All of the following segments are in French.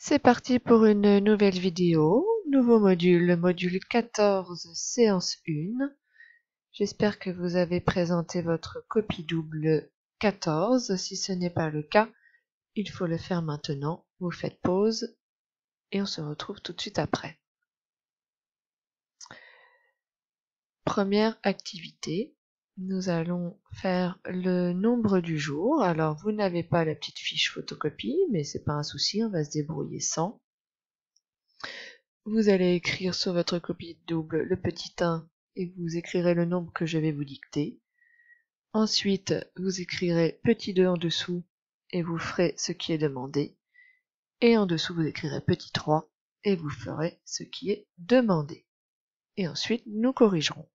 C'est parti pour une nouvelle vidéo, nouveau module, le module 14, séance 1. J'espère que vous avez présenté votre copie double 14. Si ce n'est pas le cas, il faut le faire maintenant. Vous faites pause et on se retrouve tout de suite après. Première activité, nous allons faire le nombre du jour. Alors vous n'avez pas la petite fiche photocopie, mais c'est pas un souci, on va se débrouiller sans. Vous allez écrire sur votre copie double le petit 1 et vous écrirez le nombre que je vais vous dicter. Ensuite, vous écrirez petit 2 en dessous et vous ferez ce qui est demandé. Et en dessous, vous écrirez petit 3 et vous ferez ce qui est demandé. Et ensuite, nous corrigerons.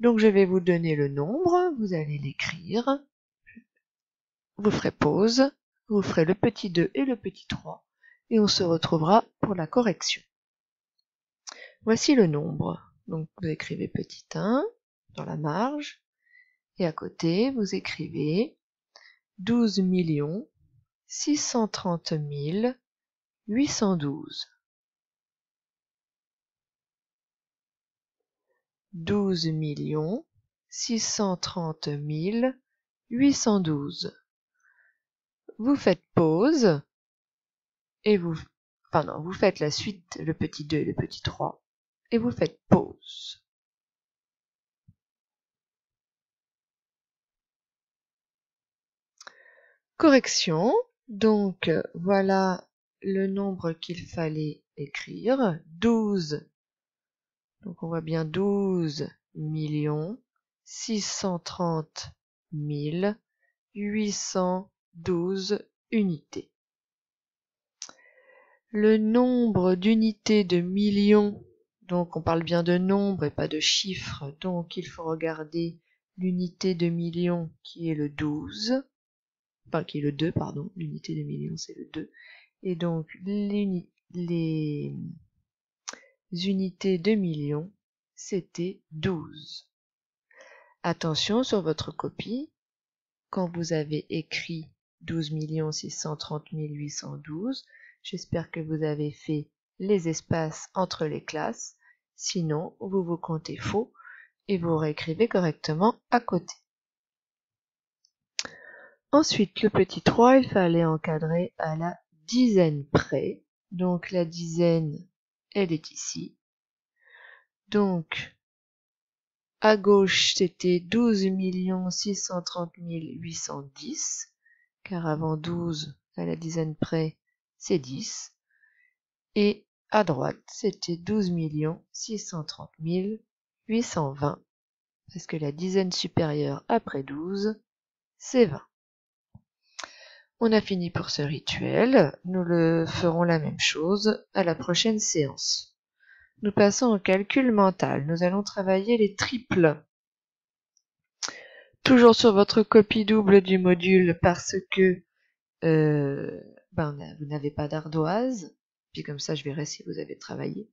Donc, je vais vous donner le nombre, vous allez l'écrire. Vous ferez pause, vous ferez le petit 2 et le petit 3 et on se retrouvera pour la correction. Voici le nombre. Donc vous écrivez petit 1 dans la marge et à côté vous écrivez 12 630 812. 12 630 812. Vous faites pause et vous faites la suite, le petit 2 et le petit 3 et vous faites pause. Correction, donc voilà le nombre qu'il fallait écrire, 12, donc on voit bien 12 630 812 unités. Le nombre d'unités de millions, donc on parle bien de nombre et pas de chiffres, donc il faut regarder l'unité de million qui est le 12, qui est le 2, pardon, l'unité de million c'est le 2, et donc les unités de million c'était 12. Attention sur votre copie, quand vous avez écrit 12 630 812, j'espère que vous avez fait les espaces entre les classes, sinon vous vous comptez faux et vous réécrivez correctement à côté. Ensuite, le petit 3, il fallait encadrer à la dizaine près. Donc la dizaine, elle est ici. Donc, à gauche, c'était 12 630 810, car avant 12, à la dizaine près, c'est 10. Et à droite, c'était 12 630 820, parce que la dizaine supérieure après 12, c'est 20. On a fini pour ce rituel, nous le ferons la même chose à la prochaine séance. Nous passons au calcul mental, nous allons travailler les triples. Toujours sur votre copie double du module parce que vous n'avez pas d'ardoise, puis comme ça je verrai si vous avez travaillé.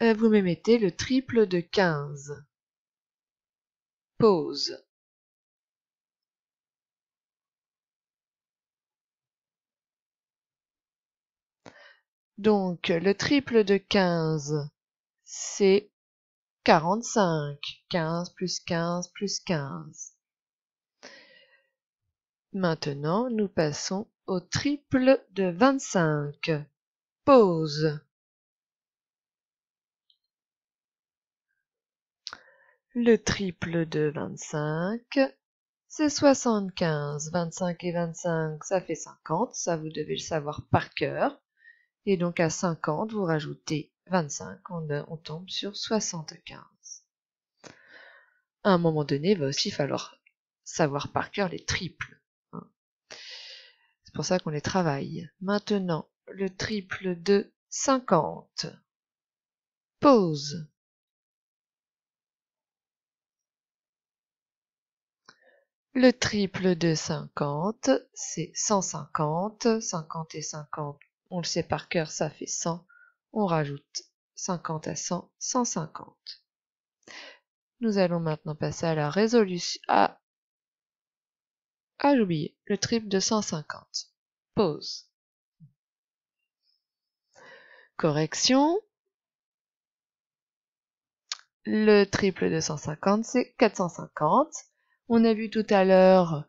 Vous me mettez le triple de 15. Pause. Donc le triple de 15, c'est 45. 15 plus 15 plus 15. Maintenant, nous passons au triple de 25. Pause. Le triple de 25, c'est 75. 25 et 25, ça fait 50. Ça, vous devez le savoir par cœur. Et donc, à 50, vous rajoutez 25. On tombe sur 75. À un moment donné, il va aussi falloir savoir par cœur les triples. C'est pour ça qu'on les travaille. Maintenant, le triple de 50. Pause. Le triple de 50, c'est 150. 50 et 50, on le sait par cœur, ça fait 100. On rajoute 50 à 100, 150. Nous allons maintenant passer à la résolution. J'ai oublié, le triple de 150. Pause. Correction. Le triple de 150, c'est 450. On a vu tout à l'heure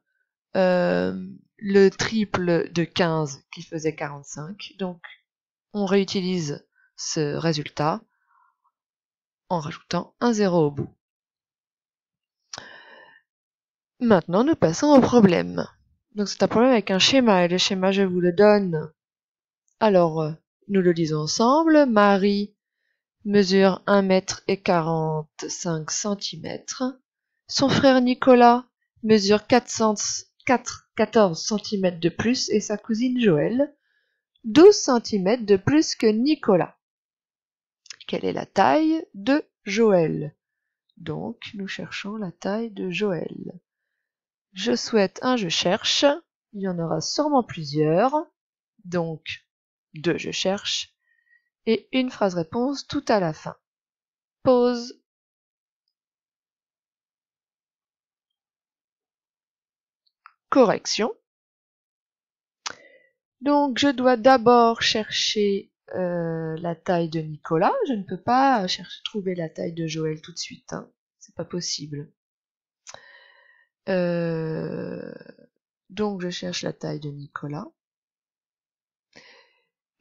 le triple de 15 qui faisait 45. Donc, on réutilise ce résultat en rajoutant un 0 au bout. Maintenant, nous passons au problème. Donc, c'est un problème avec un schéma, et le schéma, je vous le donne. Alors, nous le lisons ensemble. Marie mesure 1 mètre et 45 cm. Son frère Nicolas mesure 14 cm de plus et sa cousine Joëlle 12 cm de plus que Nicolas. Quelle est la taille de Joëlle? Donc, nous cherchons la taille de Joëlle. Je souhaite un je cherche. Il y en aura sûrement plusieurs. Donc, 2 je cherche. Et une phrase réponse tout à la fin. Pause. Correction. Donc, je dois d'abord chercher la taille de Nicolas. Je ne peux pas trouver la taille de Joël tout de suite. Hein. C'est pas possible. Donc, je cherche la taille de Nicolas.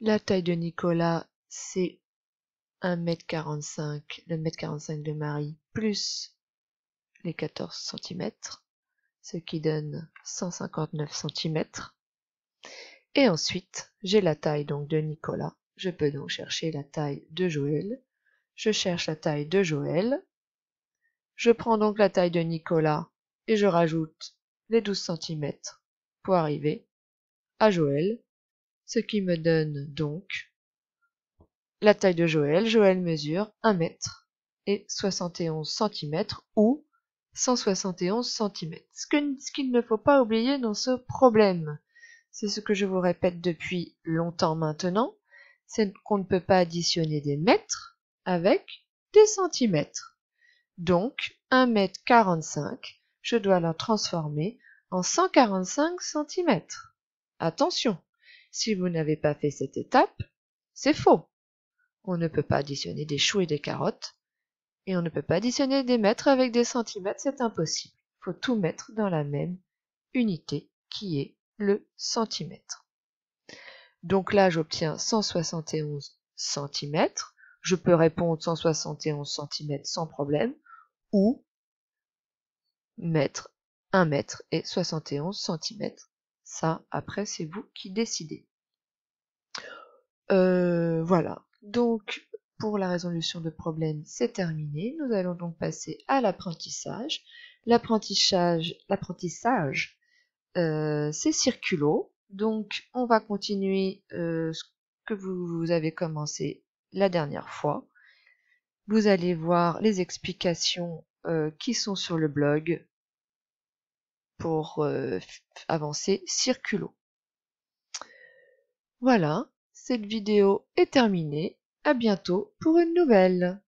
La taille de Nicolas, c'est 1m45, le 1m45 de Marie, plus les 14 cm, ce qui donne 159 cm. Et ensuite, j'ai la taille donc de Nicolas. Je peux donc chercher la taille de Joël. Je cherche la taille de Joël. Je prends donc la taille de Nicolas et je rajoute les 12 cm pour arriver à Joël, ce qui me donne donc la taille de Joël. Joël mesure 1 mètre et 71 cm ou 171 cm. Ce qu'il ne faut pas oublier dans ce problème, c'est ce que je vous répète depuis longtemps maintenant, c'est qu'on ne peut pas additionner des mètres avec des centimètres. Donc, 1,45 m, je dois la transformer en 145 cm. Attention, si vous n'avez pas fait cette étape, c'est faux. On ne peut pas additionner des choux et des carottes, et on ne peut pas additionner des mètres avec des centimètres, c'est impossible. Il faut tout mettre dans la même unité qui est le centimètre. Donc là, j'obtiens 171 cm. Je peux répondre 171 cm sans problème, ou mettre 1 mètre et 71 cm. Ça, après, c'est vous qui décidez. Voilà. Donc, pour la résolution de problème, c'est terminé. Nous allons donc passer à l'apprentissage. L'apprentissage, c'est circulo. Donc, on va continuer ce que vous avez commencé la dernière fois. Vous allez voir les explications qui sont sur le blog pour avancer circulo. Voilà, cette vidéo est terminée. À bientôt pour une nouvelle.